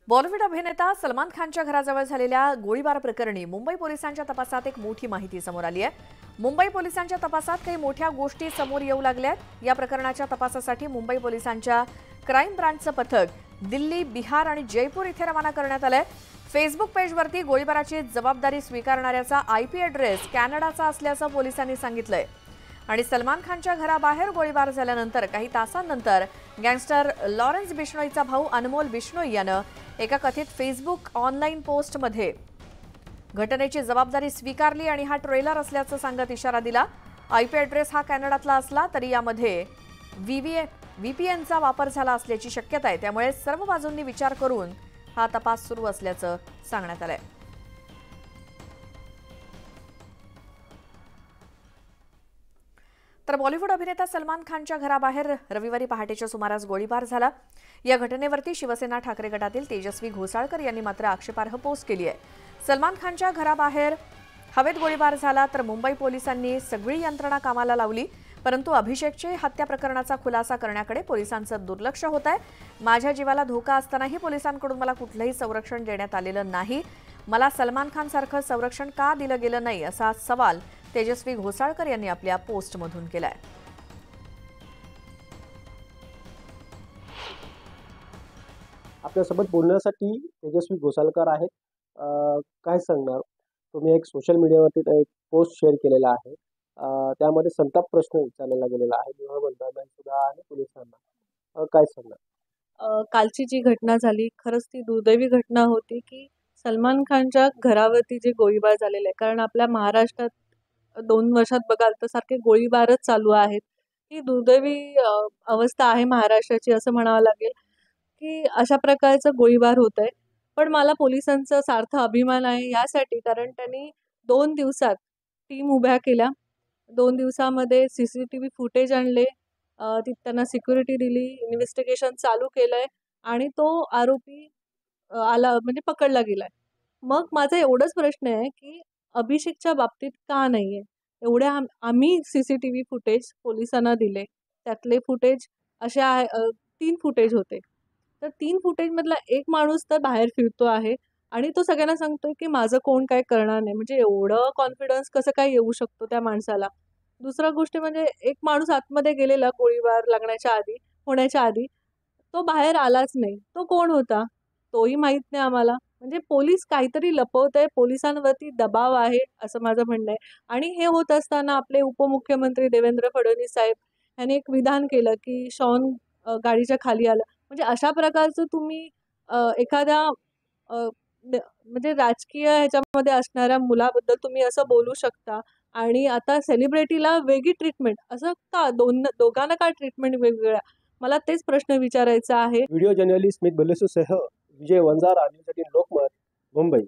बॉलिवूड अभिनेता सलमान खानच्या घराजवळ झालेल्या गोळीबार प्रकरणी मुंबई पोलिसांच्या तपासात एक मोठी माहिती समोर आली आहे। मुंबई पोलिसांच्या तपासात काही मोठ्या गोष्टी समोर येऊ लागल्यात। या प्रकरणाच्या तपासासाठी मुंबई पोलिसांच्या क्राईम ब्रांचचं पथक दिल्ली, बिहार आणि जयपूर इथे रवाना करण्यात आलंय। फेसबुक पेजवरती गोळीबाराची जबाबदारी स्वीकारणाऱ्याचा आयपी ॲड्रेस कॅनडाचा असल्याचं पोलिसांनी सांगितलंय। आणि सलमान खानच्या घराबाहेर गोळीबार झाल्यानंतर काही तासांनंतर गँगस्टर लॉरेन्स बिश्नोईचा भाऊ अनमोल बिश्नोई यानं एका कथित फेसबुक ऑनलाईन पोस्टमध्ये घटनेची जबाबदारी स्वीकारली आणि हा ट्रेलर असल्याचं सांगत इशारा दिला। आयपी ॲड्रेस हा कॅनडातला असला तरी यामध्ये व्हीपीएनचा वापर झाला असल्याची शक्यता आहे। त्यामुळे सर्व बाजूंनी विचार करून हा तपास सुरू असल्याचं सांगण्यात आलंय। तर बॉलिवूड अभिनेता सलमान खानच्या घराबाहेर रविवारी पहाटेच्या सुमारास गोळीबार झाला। या घटनेवरती शिवसेना ठाकरे गटातील तेजस्वी घोसाळकर यांनी मात्र आक्षेपार्ह पोस्ट केली आहे। सलमान खानच्या घराबाहेर हवेत गोळीबार झाला तर मुंबई पोलिसांनी सगळी यंत्रणा कामाला लावली, परंतु अभिषेकचे हत्या प्रकरणाचा खुलासा करण्याकडे पोलिसांचं दुर्लक्ष होत आहे। माझ्या जीवाला धोका असतानाही पोलिसांकडून मला कुठलंही संरक्षण देण्यात आलेलं नाही। मला सलमान खान सारखं संरक्षण का दिलं गेलं नाही असा सवाल तेजस्वी घोसाळकर यांनी आपल्या पोस्टमधून केलाय। आपल्यासोबत बोलण्यासाठी तेजस्वी घोसाळकर आहेत। काय सांगणार तुम्ही? एक सोशल मीडियावरती एक पोस्ट शेअर केलेला आहे, त्यामध्ये संताप प्रश्न विचारलेला गेलेला आहे गृहमंत्र्यांना सुद्धा आणि पोलिसांना। काय सांगणार? कालची जी घटना झाली खरंच ती दुर्दैवी घटना होती की सलमान खानच्या घरावरती जे गोळीबार झालेले आहे, कारण आपल्या महाराष्ट्रात 2 वर्षात बघाल तर सारखे गोळीबारच चालू आहेत। ही दुर्दैवी अवस्था आहे महाराष्ट्राची असं म्हणावं लागेल की अशा प्रकारचं गोळीबार होत आहे। पण मला पोलिसांचा सार्थ अभिमान आहे यासाठी, कारण त्यांनी 2 दिवसात टीम उभ्या केल्या, 2 दिवसामध्ये CCTV फुटेज आणले, त्यांना सिक्युरिटी दिली, इन्व्हेस्टिगेशन चालू केलंय आणि तो आरोपी आला म्हणजे पकडला गेलाय। मग माझा एवढाच प्रश्न आहे की अभिषेकच्या बाबतीत का नाहीये? एवढे आम्ही CCTV फुटेज पोलिसांना दिले, त्यातले फुटेज असे 3 फुटेज होते। तर 3 फुटेजमधला एक माणूस तर बाहेर फिरतो आहे आणि तो सगळ्यांना सांगतोय की माझं कोण काय करणार नाही। म्हणजे एवढं कॉन्फिडन्स कसं काय येऊ शकतो त्या माणसाला? दुसरा गोष्ट म्हणजे एक माणूस आतमध्ये गेलेला गोळीबार होण्याच्या आधी तो बाहेर आलाच नाही। तो कोण होता तोही माहित नाही आम्हाला। म्हणजे पोलीस काहीतरी लपवतंय, पोलिसांवरती दबाव आहे असं माझं म्हणणं आहे। आणि हे होत असताना आपले उपमुख्यमंत्री देवेंद्र फडणवीस साहेब यांनी एक विधान केलं की शॉन गाडीच्या खाली आलं। म्हणजे अशा प्रकारचं तुम्ही एखाद्या म्हणजे राजकीय ह्याच्यामध्ये असणाऱ्या मुलाबद्दल तुम्ही असं बोलू शकता आणि आता सेलिब्रिटीला वेगळी ट्रीटमेंट असं का? दोघांना का ट्रीटमेंट वेगवेगळ्या? मला तेच प्रश्न विचारायचा आहे। व्हिडिओ जर्नलिस्ट स्मित बल्लेसूसह विजय वंजारा न्यूजसाठी लोकमत, मुंबई।